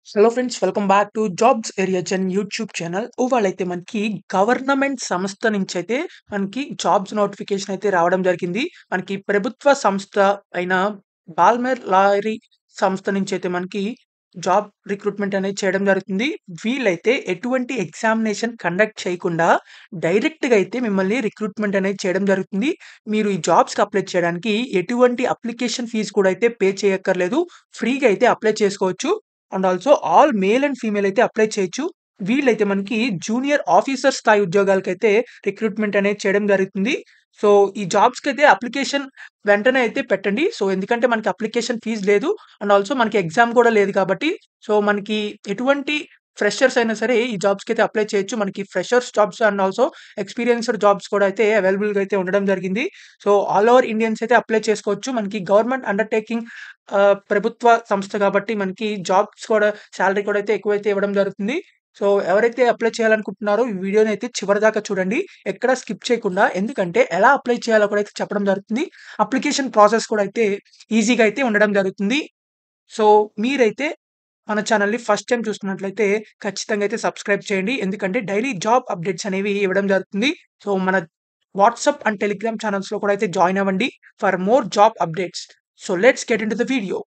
Hello friends, welcome back to Jobs Area జన్ YouTube channel. ఇవాళైతే మనకి గవర్నమెంట్ సంస్థ నుంచి అయితే మనకి జాబ్స్ నోటిఫికేషన్ అయితే రావడం జరిగింది. మనకి ప్రభుత్వ సంస్థ అయిన బాల్మెర్ లారీ సంస్థ నుంచి అయితే మనకి జాబ్ రిక్రూట్మెంట్ అనేది చేయడం జరుగుతుంది. వీళ్ళైతే ఎటువంటి ఎగ్జామినేషన్ కండక్ట్ చేయకుండా డైరెక్ట్‌గా అయితే మిమ్మల్ని రిక్రూట్మెంట్ అనేది చేయడం జరుగుతుంది. మీరు ఈ జాబ్స్‌కి అప్లై చేయడానికి ఎటువంటి అప్లికేషన్ ఫీస్ కూడా అయితే పే చేయక్కర్లేదు. ఫ్రీగా అయితే అప్లై చేసుకోవచ్చు. And also all male and female అయితే అప్లై చేయొచ్చు. వీళ్ళైతే మనకి జూనియర్ ఆఫీసర్ స్థాయి ఉద్యోగాలకైతే రిక్రూట్మెంట్ అనేది చేయడం జరుగుతుంది. సో, ఈ జాబ్స్‌కైతే అప్లికేషన్ వెంటనే అయితే పెట్టండి. సో, ఎందుకంటే మనకి అప్లికేషన్ ఫీజ్ లేదు. అండ్ ఆల్సో మనకి ఎగ్జామ్ కూడా లేదు కాబట్టి, సో, మనకి ఎటువంటి ఫ్రెషర్స్ అయినా సరే ఈ జాబ్స్‌కైతే అప్లై చేయొచ్చు. మనకి freshers jobs and also experienced jobs కూడా అయితే అవైలబుల్‌గా అయితే ఉండడం జరిగింది. సో, ఆల్ ఓవర్ ఇండియన్స్ అయితే అప్లై చేసుకోవచ్చు. మనకి గవర్నమెంట్ అండర్‌టేకింగ్ ప్రభుత్వ సంస్థ కాబట్టి మనకి జాబ్స్ కూడా సాలరీ కూడా అయితే ఎక్కువైతే ఇవ్వడం జరుగుతుంది. సో, ఎవరైతే అప్లై చేయాలనుకుంటున్నారో ఈ వీడియోనైతే చివరిదాకా చూడండి. ఎక్కడ స్కిప్ చేయకుండా. ఎందుకంటే ఎలా అప్లై చేయాలో కూడా అయితే చెప్పడం జరుగుతుంది. అప్లికేషన్ ప్రాసెస్ కూడా అయితే ఈజీగా అయితే ఉండడం జరుగుతుంది. సో, మీరైతే మన ఛానెల్‌ని ఫస్ట్ టైమ్ చూస్తున్నట్లయితే ఖచ్చితంగా అయితే సబ్స్క్రైబ్ చేయండి. ఎందుకంటే డైలీ జాబ్ అప్డేట్స్ అనేవి ఇవ్వడం జరుగుతుంది. సో, మన వాట్సాప్ అండ్ టెలిగ్రామ్ ఛానెల్స్‌లో కూడా అయితే జాయిన్ అవ్వండి for more job updates. So, let's get into the video.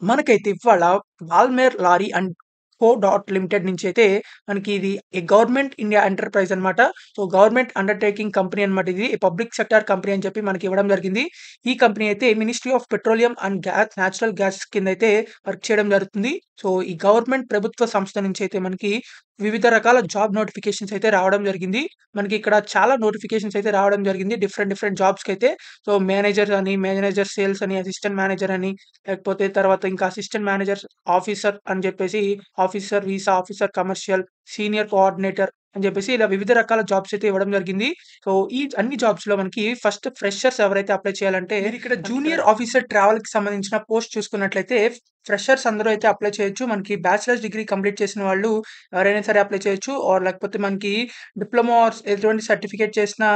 మనకైతే ఇవాళ Balmer Lawrie and co dot limited నుంచి అయితే మనకి ఇది గవర్నమెంట్ ఇండియా ఎంటర్ప్రైజ్ అనమాట. సో, గవర్నమెంట్ అండర్‌టేకింగ్ కంపెనీ అనమాట ఇది. పబ్లిక్ సెక్టార్ కంపెనీ అని చెప్పి మనకి ఇవ్వడం జరిగింది. ఈ కంపెనీ అయితే ministry of petroleum and natural gas కింద అయితే వర్క్ చేయడం జరుగుతుంది. సో, ఈ గవర్నమెంట్ ప్రభుత్వ సంస్థ నుంచి అయితే మనకి వివిధ రకాల జాబ్ నోటిఫికేషన్స్ అయితే రావడం జరిగింది. మనకి ఇక్కడ చాలా నోటిఫికేషన్స్ అయితే రావడం జరిగింది. డిఫరెంట్ జాబ్స్‌కైతే. సో, మేనేజర్ అని, మేనేజర్ సేల్స్ అని, అసిస్టెంట్ మేనేజర్ అని, లేకపోతే తర్వాత ఇంకా అసిస్టెంట్ మేనేజర్ ఆఫీసర్ అని జెప్పేసి, officer visa, officer commercial, senior coordinator అని జెప్పేసి ఇలా వివిధ రకాల జాబ్స్ అయితే ఇవ్వడం జరిగింది. సో, ఈ అన్ని జాబ్స్‌లో మనకి ఫస్ట్ ఫ్రెషర్స్ ఎవరైతే అప్లై చేయాలంటే మీరిక్కడ జూనియర్ ఆఫీసర్ ట్రావెల్‌కి సంబంధించిన పోస్ట్ చూసుకున్నట్లయితే ఫ్రెషర్స్ అందరూ అయితే అప్లై చేయొచ్చు. మనకి బ్యాచిలర్స్ డిగ్రీ కంప్లీట్ చేసిన వాళ్ళు ఎవరైనా సరే అప్లై చేయొచ్చు. ఆర్ లేకపోతే మనకి డిప్లొమా ఆర్ ఎటువంటి సర్టిఫికేట్ చేసినా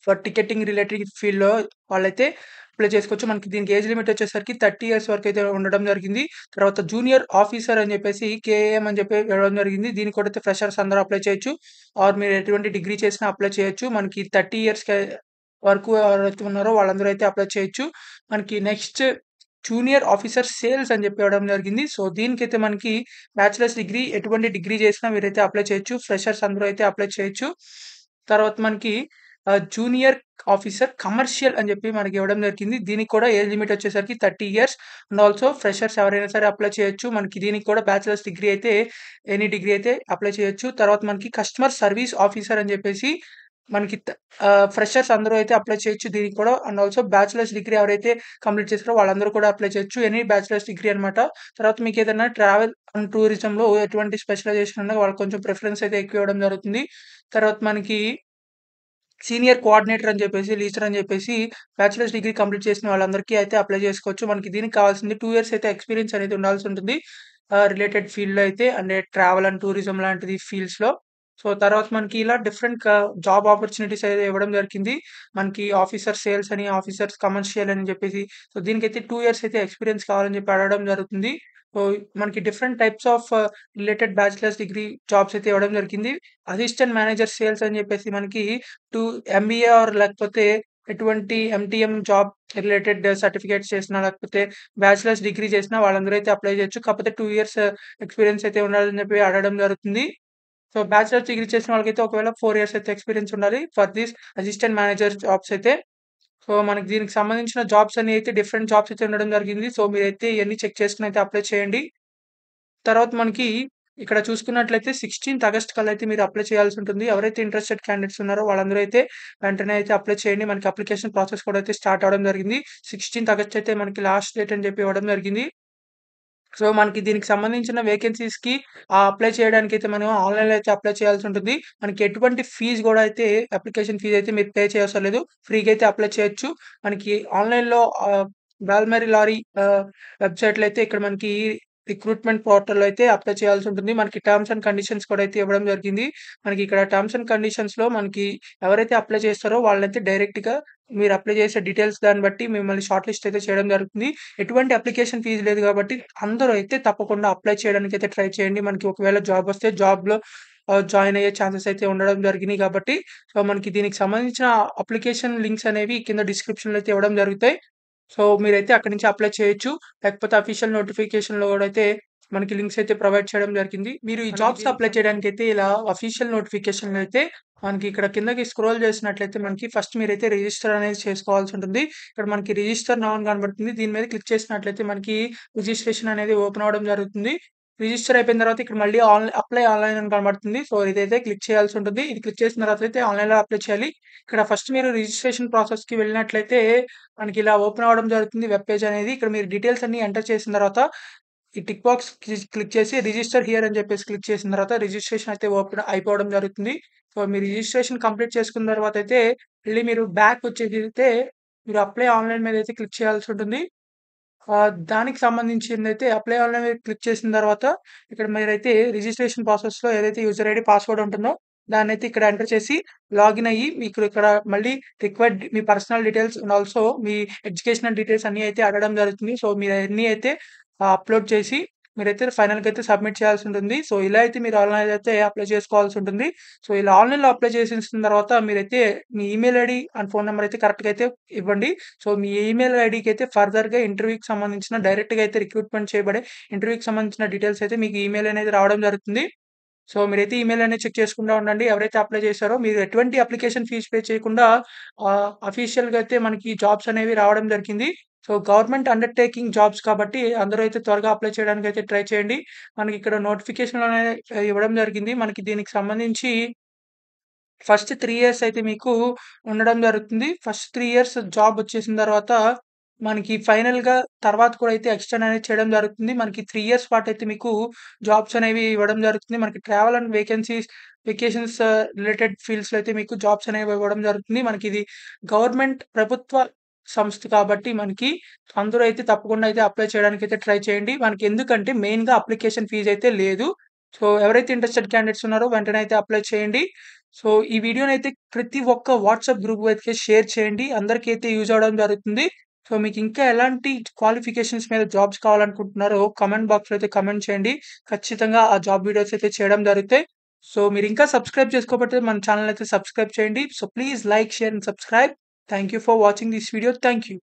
ఫర్ టికెటింగ్ రిలేటెడ్ ఫీల్డ్‌లో వాళ్ళైతే అప్లై చేసుకోవచ్చు. మనకి దీనికి ఏజ్ లిమిట్ వచ్చేసరికి 30 ఇయర్స్ వరకైతే ఉండడం జరిగింది. తర్వాత జూనియర్ ఆఫీసర్ అని చెప్పేసి కేఏఎం అని చెప్పి ఇవ్వడం జరిగింది. దీనికి కూడా అయితే ఫ్రెషర్స్ అందరూ అప్లై చేయొచ్చు. ఆర్ మీరు ఎటువంటి డిగ్రీ చేసినా అప్లై చేయొచ్చు. మనకి 30 ఇయర్స్‌కి వరకు ఎవరైతే ఉన్నారో వాళ్ళందరూ అయితే అప్లై చేయొచ్చు. మనకి నెక్స్ట్ జూనియర్ ఆఫీసర్ సేల్స్ అని చెప్పి ఇవ్వడం జరిగింది. సో, దీనికైతే మనకి బ్యాచిలర్స్ డిగ్రీ ఎటువంటి డిగ్రీ చేసినా మీరైతే అప్లై చేయొచ్చు. ఫ్రెషర్స్ అందరూ అయితే అప్లై చేయొచ్చు. తర్వాత మనకి జూనియర్ ఆఫీసర్ కమర్షియల్ అని చెప్పి మనకి ఇవ్వడం జరిగింది. దీనికి కూడా ఏజ్ లిమిట్ వచ్చేసరికి 30 ఇయర్స్ అండ్ ఆల్సో ఫ్రెషర్స్ ఎవరైనా సరే అప్లై చేయొచ్చు. మనకి దీనికి కూడా బ్యాచిలర్స్ డిగ్రీ అయితే ఎనీ డిగ్రీ అయితే అప్లై చేయొచ్చు. తర్వాత మనకి కస్టమర్ సర్వీస్ ఆఫీసర్ అని చెప్పేసి మనకి ఫ్రెషర్స్ అందరూ అయితే అప్లై చేయొచ్చు దీనికి కూడా. అండ్ ఆల్సో బ్యాచిలర్స్ డిగ్రీ ఎవరైతే కంప్లీట్ చేసారో వాళ్ళందరూ కూడా అప్లై చేయొచ్చు. ఎనీ బ్యాచిలర్స్ డిగ్రీ అనమాట. తర్వాత మీకు ఏదైనా ట్రావెల్ అండ్ టూరిజంలో ఎటువంటి స్పెషలైజేషన్ ఉన్నా వాళ్ళకి కొంచెం ప్రిఫరెన్స్ అయితే ఎక్కువ ఇవ్వడం జరుగుతుంది. తర్వాత మనకి సీనియర్ కోఆర్డినేటర్ అని చెప్పేసి, లీచర్ అని చెప్పేసి బ్యాచిలర్స్ డిగ్రీ కంప్లీట్ చేసిన వాళ్ళందరికీ అయితే అప్లై చేసుకోవచ్చు. మనకి దీనికి కావాల్సింది 2 ఇయర్స్ అయితే ఎక్స్‌పీరియన్స్ అనేది ఉండాల్సి ఉంటుంది. రిలేటెడ్ ఫీల్డ్‌లో అయితే అంటే ట్రావెల్ అండ్ టూరిజం లాంటిది ఫీల్డ్స్‌లో. సో, తర్వాత మనకి ఇలా డిఫరెంట్ జాబ్ ఆపర్చునిటీస్ అయితే ఇవ్వడం జరిగింది. మనకి ఆఫీసర్ సేల్స్ అని, ఆఫీసర్స్ కమర్షియల్ అని చెప్పేసి, సో, దీనికైతే 2 ఇయర్స్ అయితే ఎక్స్‌పీరియన్స్ కావాలని చెప్పి అడగడం జరుగుతుంది. సో, మనకి different types of related bachelors degree jobs అయితే ఇవ్వడం జరిగింది. అసిస్టెంట్ మేనేజర్ సేల్స్ అని చెప్పేసి మనకి టు ఎంబీఏ ఆర్ లేకపోతే ఎటువంటి ఎంటీఎం జాబ్ రిలేటెడ్ సర్టిఫికేట్స్ చేసినా, లేకపోతే బ్యాచిలర్స్ డిగ్రీ చేసినా వాళ్ళందరూ అయితే అప్లై చేయొచ్చు. కాకపోతే 2 ఇయర్స్ ఎక్స్‌పీరియన్స్ అయితే ఉండాలని చెప్పి అడగడం జరుగుతుంది. సో, బ్యాచిలర్స్ డిగ్రీ చేసిన వాళ్ళకైతే ఒకవేళ 4 ఇయర్స్ అయితే ఎక్స్‌పీరియన్స్ ఉండాలి for this assistant manager jobs అయితే. సో, మనకి దీనికి సంబంధించిన జాబ్స్ అన్ని అయితే డిఫరెంట్ జాబ్స్ అయితే ఉండడం జరిగింది. సో, మీరైతే ఇయన్నీ చెక్ చేసుకొని అయితే అప్లై చేయండి. తర్వాత మనకి ఇక్కడ చూసుకున్నట్లయితే 16థ్ ఆగస్ట్ కల్లా అయితే మీరు అప్లై చేయాల్సి ఉంటుంది. ఎవరైతే ఇంట్రెస్టెడ్ క్యాండిడేట్స్ ఉన్నారో వాళ్ళందరూ అయితే వెంటనే అయితే అప్లై చేయండి. మనకి అప్లికేషన్ ప్రాసెస్ కూడా అయితే స్టార్ట్ అవ్వడం జరిగింది. 16థ్ ఆగస్ట్ అయితే మనకి లాస్ట్ డేట్ అని చెప్పి ఇవ్వడం జరిగింది. సో, మనకి దీనికి సంబంధించిన వేకెన్సీస్‌కి అప్లై చేయడానికైతే మనం ఆన్‌లైన్‌లో అయితే అప్లై చేయాల్సి ఉంటుంది. మనకి ఎటువంటి ఫీజ్ గూడా అయితే అప్లికేషన్ ఫీజ్ అయితే మీరు పే చేయవసరం లేదు. ఫ్రీగా అయితే అప్లై చేయొచ్చు. మనకి ఆన్‌లైన్‌లో బాల్మరీ లారీ వెబ్‌సైట్‌లో అయితే ఇక్కడ మనకి రిక్రూట్‌మెంట్ పోర్టల్‌లో అయితే అప్లై చేయాల్సుంటుంది. మనకి టర్మ్స్ అండ్ కండిషన్స్ కూడా అయితే ఇవ్వడం జరిగింది. మనకి ఇక్కడ టర్మ్స్ అండ్ కండిషన్స్‌లో మనకి ఎవరైతే అప్లై చేస్తారో వాళ్ళైతే డైరెక్ట్‌గా మీరు అప్లై చేసే డీటెయిల్స్ దాన్ని బట్టి మిమ్మల్ని షార్ట్ లిస్ట్ అయితే చేయడం జరుగుతుంది. ఎటువంటి అప్లికేషన్ ఫీజ్ లేదు కాబట్టి అందరూ అయితే తప్పకుండా అప్లై చేయడానికైతే ట్రై చేయండి. మనకి ఒకవేళ జాబ్ వస్తే జాబ్‌లో జాయిన్ అయ్యే ఛాన్సెస్ అయితే ఉండడం జరిగినాయి కాబట్టి సో, మనకి దీనికి సంబంధించిన అప్లికేషన్ లింక్స్ అనేవి కింద డిస్క్రిప్షన్‌లో అయితే ఇవ్వడం జరుగుతాయి. సో, మీరైతే అక్కడి నుంచి అప్లై చేయొచ్చు. లేకపోతే అఫీషియల్ నోటిఫికేషన్‌లో గూడా అయితే మనకి లింక్స్ అయితే ప్రొవైడ్ చేయడం జరిగింది. మీరు ఈ జాబ్స్ అప్లై చేయడానికైతే ఇలా అఫీషియల్ నోటిఫికేషన్‌లో అయితే మనకి ఇక్కడ కిందకి స్క్రోల్ చేసినట్లయితే మనకి ఫస్ట్ మీరైతే రిజిస్టర్ అనేది చేసుకోవాల్సుంటుంది. ఇక్కడ మనకి రిజిస్టర్ నౌ అని కనబడుతుంది. దీని మీద క్లిక్ చేసినట్లయితే మనకి రిజిస్ట్రేషన్ అనేది ఓపెన్ అవ్వడం జరుగుతుంది. రిజిస్టర్ అయిపోయిన తర్వాత ఇక్కడ మళ్ళీ అప్లై ఆన్‌లైన్ అని కనబడుతుంది. సో, ఇదైతే క్లిక్ చేయాల్సుంటుంది. ఇది క్లిక్ చేసిన తర్వాత అయితే ఆన్‌లైన్‌లో అప్లై చేయాలి. ఇక్కడ ఫస్ట్ మీరు రిజిస్ట్రేషన్ ప్రాసెస్‌కి వెళ్ళినట్లయితే మనకి ఇలా ఓపెన్ అవ్వడం జరుగుతుంది వెబ్ పేజ్ అనేది. ఇక్కడ మీరు డీటెయిల్స్ అన్నీ ఎంటర్ చేసిన తర్వాత ఈ టిక్ బాక్స్ క్లిక్ చేసి రిజిస్టర్ హియర్ అని చెప్పేసి క్లిక్ చేసిన తర్వాత రిజిస్ట్రేషన్ అయితే ఓపెన్ అయిపోవడం జరుగుతుంది. సో, మీ రిజిస్ట్రేషన్ కంప్లీట్ చేసుకున్న తర్వాత అయితే మళ్ళీ మీరు బ్యాక్ వచ్చేసైతే మీరు అప్లై ఆన్‌లైన్ మీద అయితే క్లిక్ చేయాల్సుంటుంది. దానికి సంబంధించిందైతే అప్లై ఆన్‌లైన్ మీద క్లిక్ చేసిన తర్వాత ఇక్కడ మీరైతే రిజిస్ట్రేషన్ ప్రాసెస్‌లో ఏదైతే యూజర్ ఐడీ, పాస్వర్డ్ ఉంటుందో దాన్నైతే ఇక్కడ ఎంటర్ చేసి లాగిన్ అయ్యి మీకు ఇక్కడ మళ్ళీ required me personal details and also me educational details అన్నీ అయితే అడగడం జరుగుతుంది. సో, మీరు అయన్నీ అయితే అప్‌లోడ్ చేసి మీరైతే ఫైనల్‌గా అయితే సబ్మిట్ చేయాల్సుంటుంది. సో, ఇలా అయితే మీరు ఆన్‌లైన్‌లో అయితే అప్లై చేసుకోవాల్సుంటుంది. సో, ఇలా ఆన్‌లైన్‌లో అప్లై చేసేసిన తర్వాత మీరైతే మీ email ID and phone number అయితే కరెక్ట్‌గా అయితే ఇవ్వండి. సో, మీ ఈమెయిల్ ఐడీకి అయితే ఫర్దర్‌గా ఇంటర్వ్యూకి సంబంధించిన డైరెక్ట్‌గా అయితే రిక్రూట్‌మెంట్ చేయబడే ఇంటర్వ్యూకి సంబంధించిన డీటెయిల్స్ అయితే మీకు ఈమెయిల్ అనేది రావడం జరుగుతుంది. సో, మీరైతే ఈమెయిల్ అనేది చెక్ చేసుకుంటా ఉండండి. ఎవరైతే అప్లై చేశారో మీరు ఎటువంటి అప్లికేషన్ ఫీస్ పే చేయకుండా అఫీషియల్‌గా అయితే మనకి జాబ్స్ అనేవి రావడం జరిగింది. సో, గవర్నమెంట్ అండర్‌టేకింగ్ జాబ్స్ కాబట్టి అందరూ అయితే త్వరగా అప్లై చేయడానికైతే ట్రై చేయండి. మనకిక్కడ నోటిఫికేషన్ అనేది ఇవ్వడం జరిగింది. మనకి దీనికి సంబంధించి ఫస్ట్ 3 ఇయర్స్ అయితే మీకు ఉండడం జరుగుతుంది. ఫస్ట్ 3 ఇయర్స్ జాబ్ వచ్చేసిన తర్వాత మనకి ఫైనల్‌గా తర్వాత కూడా అయితే ఎక్స్‌టెండ్ అనేది చేయడం జరుగుతుంది. మనకి 3 ఇయర్స్ పాటయితే మీకు జాబ్స్ అనేవి ఇవ్వడం జరుగుతుంది. మనకి ట్రావెల్ అండ్ వెకేషన్స్ రిలేటెడ్ ఫీల్డ్స్‌లో అయితే మీకు జాబ్స్ అనేవి ఇవ్వడం జరుగుతుంది. మనకిది గవర్నమెంట్ ప్రభుత్వ సంస్థ కాబట్టి మనకి అందరూ అయితే తప్పకుండా అయితే అప్లై చేయడానికైతే ట్రై చేయండి. మనకెందుకంటే మెయిన్‌గా అప్లికేషన్ ఫీజ్ అయితే లేదు. సో, ఎవరైతే ఇంట్రెస్టెడ్ క్యాండిడేట్స్ ఉన్నారో వెంటనే అయితే అప్లై చేయండి. సో, ఈ వీడియోనైతే ప్రతి ఒక్క వాట్సాప్ గ్రూప్ అయితే షేర్ చేయండి. అందరికీ అయితే యూజ్ అవ్వడం జరుగుతుంది. సో, మీకింకా ఎలాంటి క్వాలిఫికేషన్స్ మీద జాబ్స్ కావాలనుకుంటున్నారో కామెంట్ బాక్స్‌లో అయితే కామెంట్ చేయండి. ఖచ్చితంగా ఆ జాబ్ వీడియోస్ అయితే చేయడం జరుగుతాయి. సో, మీరింకా సబ్స్క్రైబ్ చేసుకోకపోతే మన ఛానెల్ అయితే సబ్స్క్రైబ్ చేయండి. So, please like, share and subscribe. Thank you for watching this video. Thank you.